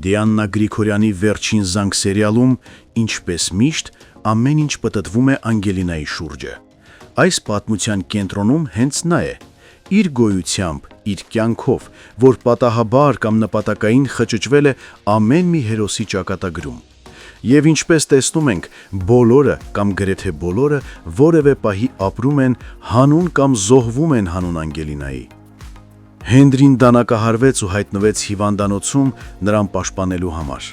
Դիաննա Գրիգորյանի վերջին զանգ սերիալում, ինչպես միշտ, ամեն ինչ պտտվում է Անգելինայի շուրջը։ Այս պատմության կենտրոնում հենց նա է, իր գոյությամբ, իր կյանքով, որ պատահաբար կամ նպատակային խճճվել է ամեն մի հերոսի ճակատագրում։ Եվ ինչպես տեսնում ենք, բոլորը կամ գրեթե բոլորը որևէ պահի ապրում են հանուն կամ զոհվում են հանուն Անգելինայի։ Հենրին դանակահարվեց ու հայտնվեց հիվանդանոցում նրան պաշտպանելու համար։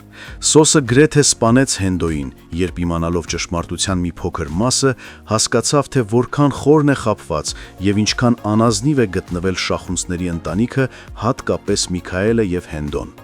Սոսը գրեթե սպանեց Հենդոյին, երբ իմանալով ճշմարտության մի փոքր մասը, հասկացավ, թե որքան խորն է խաբված եւ ինչքան անազնիվ է գտնվել շախունցների ընտանիքը, հատկապես Միքայելը եւ Հենդոն։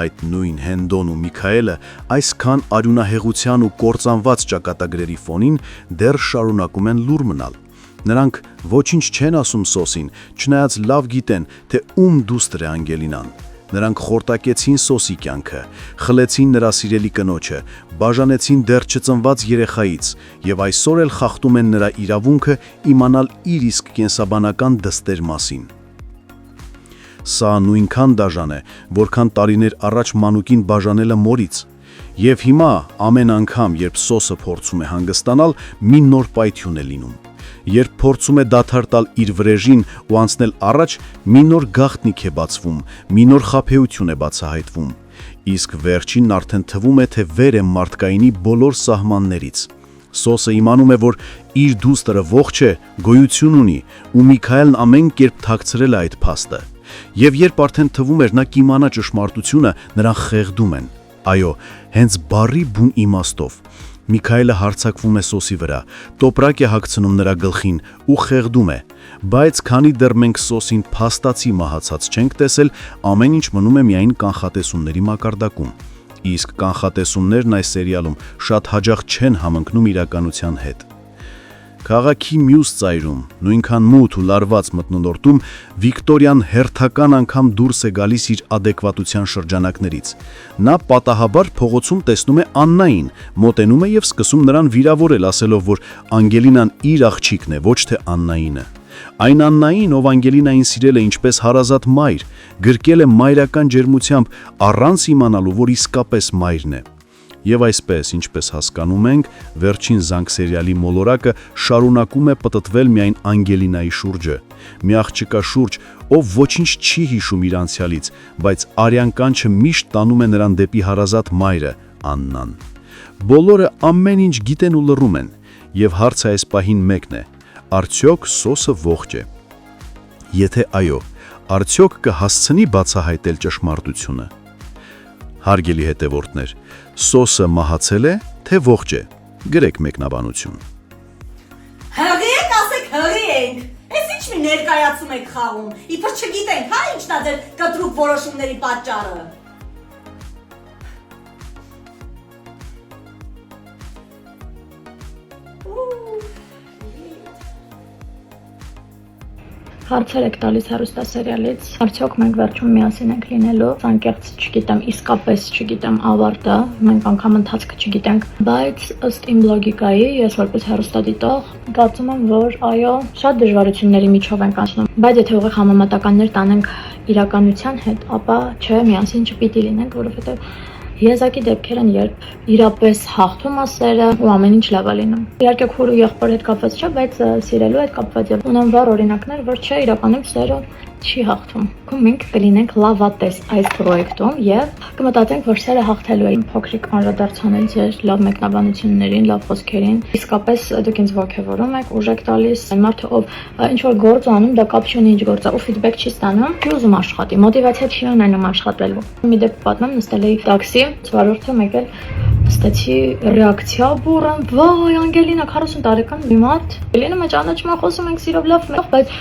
Այդ նույն Հենդոն ու Միքայելը այսքան արյունահեղության ու կործանված ճակատագրերի ֆոնին դեռ շարունակում են լուր մնալ։ Նրանք ոչինչ չեն ասում Սոսին, չնայած լավ գիտեն, թե ում դուստր է Անգելինան։ Նրանք խորտակեցին Սոսի կյանքը, խլեցին նրա սիրելի կնոջը, բաժանեցին դեռ չծնված երեխայից եւ այսօր էլ խախտում են նրա իրավունքը իմանալ իր իսկ կենսաբանական դստեր մասին։ Սա նույնքան դաժան է, որքան տարիներ առաջ մանուկին բաժանելը մորից։ Եվ հիմա ամեն անգամ, երբ Սոսը փորձում է հանգստանալ, մի նոր պայթյուն է լինում։ Երբ փորձում է դադար տալ իր վրեժին ու անցնել առաջ, մի նոր գաղտնիք է բացվում, մի նոր խաբեություն է բացահայտվում։ Իսկ վերջինն արդեն թվում է, թե վեր է մարդկայինի բոլոր սահմաններից։ Սոսը իմանում է, որ իր դուստրը ողջ է, գոյություն ունի, ու Միքայելն ամեն կերպ թաքցրել է այդ փաստը։ Եվ երբ արդեն թվում էր նա կիմանա ճշմարտությունը, նրան խեղդում են։ Այո, հենց բառի բուն իմաստով։ Միքայելը հարձակվում է Սոսի վրա, տոպրակ է հագցնում նրա գլխին ու խեղդում է, բայց քանի դեռ մենք Սոսին փաստացի մահացած չենք տեսել, ամեն ինչ մնում է միայն կանխատեսումների մակարդակում։ Իսկ կանխատեսումներն այս սերիալում շատ հաճախ չեն համընկնում իրականության հետ։ Քաղաքի մյուս ծայրում, նույնքան մութ ու լարված մթնոլորտում, Վիկտորիան հերթական անգամ դուրս է գալիս իր ադեկվատության շրջանակներից։ Նա պատահաբար փողոցում տեսնում է Աննային, մոտենում է եւ սկսում նրան վիրավորել, ասելով, որ Անգելինան իր աղջիկն է, ոչ թե Աննայինը։ Այն Աննային, ով Անգելինային սիրել է ինչպես հարազատ մայր, գրկել է մայրական ջերմությամբ, առանց իմանալու, որ իսկապես մայրն է։ Եվ այսպես, ինչպես հասկանում ենք, վերջին զանգ սերիալի մոլորակը շարունակում է պտտվել միայն Անգելինայի շուրջը։ Մի աղջկա շուրջ, ով ոչինչ չի հիշում իր անցյալից, բայց արյան կանչը միշտ տանում է նրան դեպի հարազատ մայրը, Աննան։ Բոլորը ամեն ինչ գիտեն ու լռում են, եւ հարցը այս պահին մեկն է. արդյոք Սոսը ողջ է։ Եթե այո, արդյոք կհասցնի բացահայտել ճշմարտությունը։ Հարգելի հետևորդներ, Սոսը մահացել է, թե ողջ է։ Գրեք մեկնաբանություն։ Հղի եք, ասեք հղի ենք։ Էս ինչ մի ներկայացում եք խաղում։ Իբր չգիտենք, հա ինչն է ձեր կտրուկ որոշումների պատճառը։ Հարցեր եք տալիս հեռուստասերիալից, արդյոք մենք վերջում միասին ենք լինելու, անկեղծ չգիտեմ, իսկապես չգիտեմ ավարտը, մենք անգամ ընթացքը չգիտենք, բայց ըստ իմ լոգիկայի, ես որպես հեռուստադիտող, կարծում եմ, որ այո, շատ դժվարությունների միջով ենք անցնում, բայց եթե ուղիղ համեմատականներ տանենք իրականության հետ, ապա չէ, միասին չպիտի լինենք, որովհետև Եզակի դեպքեր են, երբ իրապես հաղթում է սերը ու ամեն ինչ լավ է լինում։ Իհարկե քուր ու եղբոր հետ կապված չէ, բայց սիրելու հետ կապված եւ ունեմ վառ օրինակներ, որ չէ, իրականում սերը չի հաղթում։ Մենք կլինենք լավատես այս պրոյեկտում եւ կմտածենք, որ սերը հաղթելու է։ Փոքրիկ անդրադարձանել ձեր լավ մեկնաբանություններին, լավ խոսքերին։ Իսկապես դուք ինձ ողջևորում եք, ուժ եք տալիս։ Այն մարդը, ով ինչ որ գործ անում, դա կապ չունի ինչ գործ է, ու ֆիդբեք չի ստանում, չի ուզում աշխատի, մոտիվացիա չի ունենում աշխատելու։ Մի դեպք պատմեմ, նստել էի տաքսի, վարորդը եկել ստացի ռեակցիա բուրըն, վայ, Անգելինա 40 տարեկան մի մարդ։ Ելինը մեջ ճանաչում եմ, խոսում ենք սիրով լավ, բայց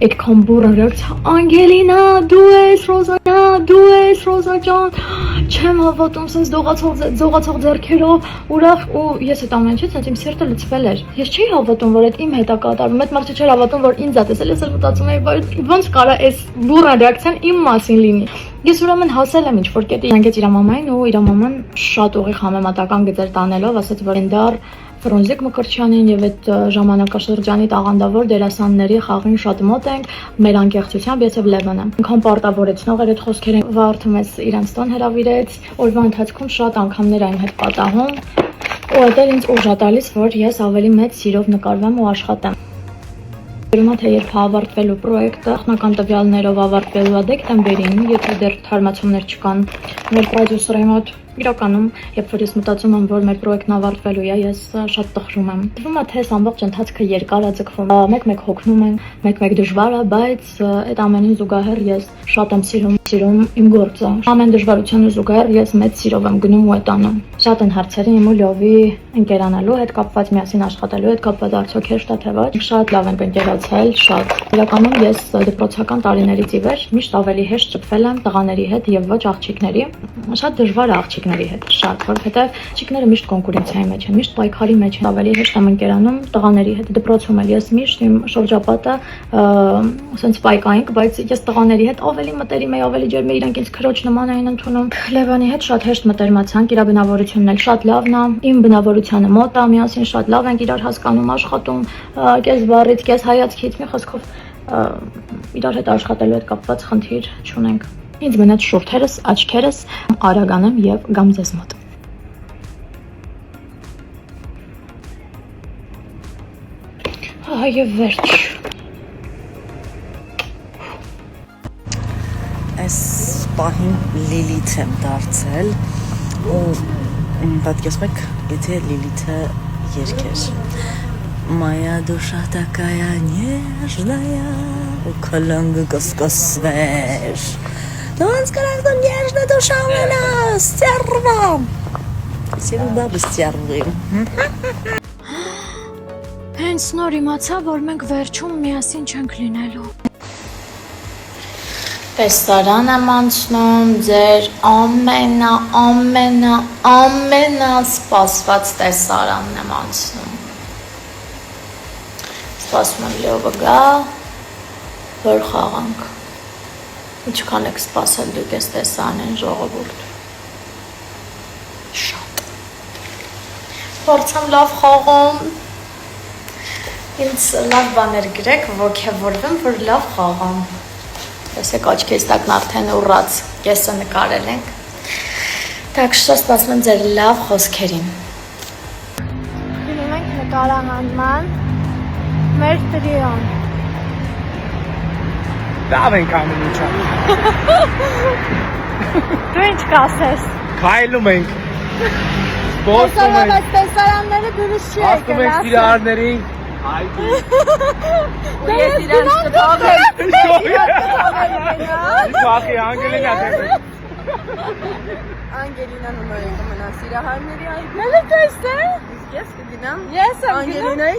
այդքան բուրըն ռեակցիա, Անգելինա, դու ես Ռոզանա, դու ես Ռոզա ջան, չեմ հավատում, sense դողացող ձեռքերով, ուրախ ու ես այդ ամեն ինչից sense իմ սիրտը լցվել էր։ Ես չէի հավատում, որ այդ իմ հետ է կատարվում, այդ մարդը չէր հավատում, որ ինձ է տեսել, ես էլ մտածում էի, բայց ոնց կարա այս բուրըն ռեակցիան իմ մասին լինի։ Ես ուրեմն հասել եմ ինչ-որ կետի, հանգեց իր մամային ու իր մաման շատ ուղիղ համեմատական գծեր տանելով, ասաց, որ ընդար Ֆրունզիկ Մկրտչյանին եւ այդ ժամանակաշրջանի տաղանդավոր դերասանների խաղին շատ մոտ ենք, մեր անկեղծությամբ ես եւ Լևոնը։ Ինքան պարտավորեցնող էր այդ խոսքերը, վարդում ես իրանց տուն հրավիրեց, օրվա ընթացքում շատ անգամներ այն հետ պատահում, ու այդ էլ ինձ ուժ է տալիս, որ ես ավելի մեծ սիրով նկարվեմ ու աշխատեմ։ Ուրեմն թե երբ ավարտվելու պրոյեկտը, նախնական տվյալներով ավարտվելու է դեկտեմբերին, եթե դեռ թարմացումներ չկան, մեր պրոդյուսերի մոտ իրականում, երբ որ ես մտածում եմ, որ մեր պրոյեկտն ավարտվելու է, ես շատ տխրում եմ։ Թվում է, թե այս ամբողջ ընթացքը երկար է ձգվում, մեկ-մեկ հոգնում են, մեկ-մեկ դժվար է, բայց այդ ամենին զուգահեռ ես շատ եմ սիրում իմ գործը։ Ամեն դժվարությանը զուգահեռ ես մեծ սիրով եմ գնում ու տանում։ Շատ են հարցերը իմ ու Լովի ընկերանալու հետ կապված, միասին աշխատելու հետ կապված, արդյոք հեշտ է թե ոչ։ Շատ լավ ենք ընկերացել, շատ։ Իրականում ես դպրոցական տարիներից ի վեր միշտ ավելի հեշտ շփվել եմ տղաների հետ եւ ոչ աղջիկների։ Շատ դժվար է աղջիկների հետ, շատ, որովհետեւ աղջիկները միշտ կոնկուրենցիայի մեջ են, միշտ պայքարի մեջ են, ավելի հեշտ եմ ընկերանում տղաների հետ։ Դպրոցում էլ ես միշտ իմ շրջապատը ասենց պայքայինք, բայց ես տղաների հետ ավելի մտերիմ եի, ավելի ջերմ էի, իրենք ինձ քրոջ նման էին ընդունում։ Լևոնի հետ շատ հեշտ մտերմացանք, իր բնավորությունն էլ շատ լավն է, իմ բնավորությանը մոտ է, միասին շատ լավ ենք իրար հասկանում, աշխատում, կես բառից, կես հայացքից, մի խոսքով իրար հետ աշխատելու հետ կապված խնդիր չունենք։ Ինձ մնաց շուրթերս, աչքերս, արագանեմ եւ գամ ձեզ մոտ։ Այո, վերջ։ Այս պահին Լիլիթ եմ դարձել ու պատկերացնում եք, եթե Լիլիթը երգեր Моя душа такая нежная, у колонны каскасвеш. Но он сказал, что нежная душа у меня, стерва. Սիրուն բաբը սтерվի։ Հենց նոր իմացա, որ մենք վերջում միասին չենք լինելու։ Տեսարան եմ անցնում, ձեր ամենասպասված տեսարանն եմ անցնում։ Սպասում եմ Լևը գա, որ խաղանք։ Ինչքան եք սպասել դուք ես տեսանեն ժողովուրդ։ Շատ։ Փորձեմ լավ խաղում։ Ինձ լավ բաներ գրեք, ոգևորվեմ, որ լավ խաղամ։ Տեսեք աչքերից տակն արդեն ուռած կեսը նկարել ենք։ Так что սպասում եմ ձեր լավ խոսքերին։ Գնում ենք նկարահանման մեր տրիոն։ Լավ ենք անում ինչա։ Դու ինչ կասես։ Քայլում ենք։ Խոսում ենք։ Այս տեսարանները դուրս չի եկել։ Ասում ենք իրարներին։ Այդի։ Ես իրանց Քախի Անգելինա դեպի։ Անգելինան ու մորը կմնան սիրահարների այգում։ Մելը տեսե։ Իսկ ես կգնամ Ես եմ Անգելինայի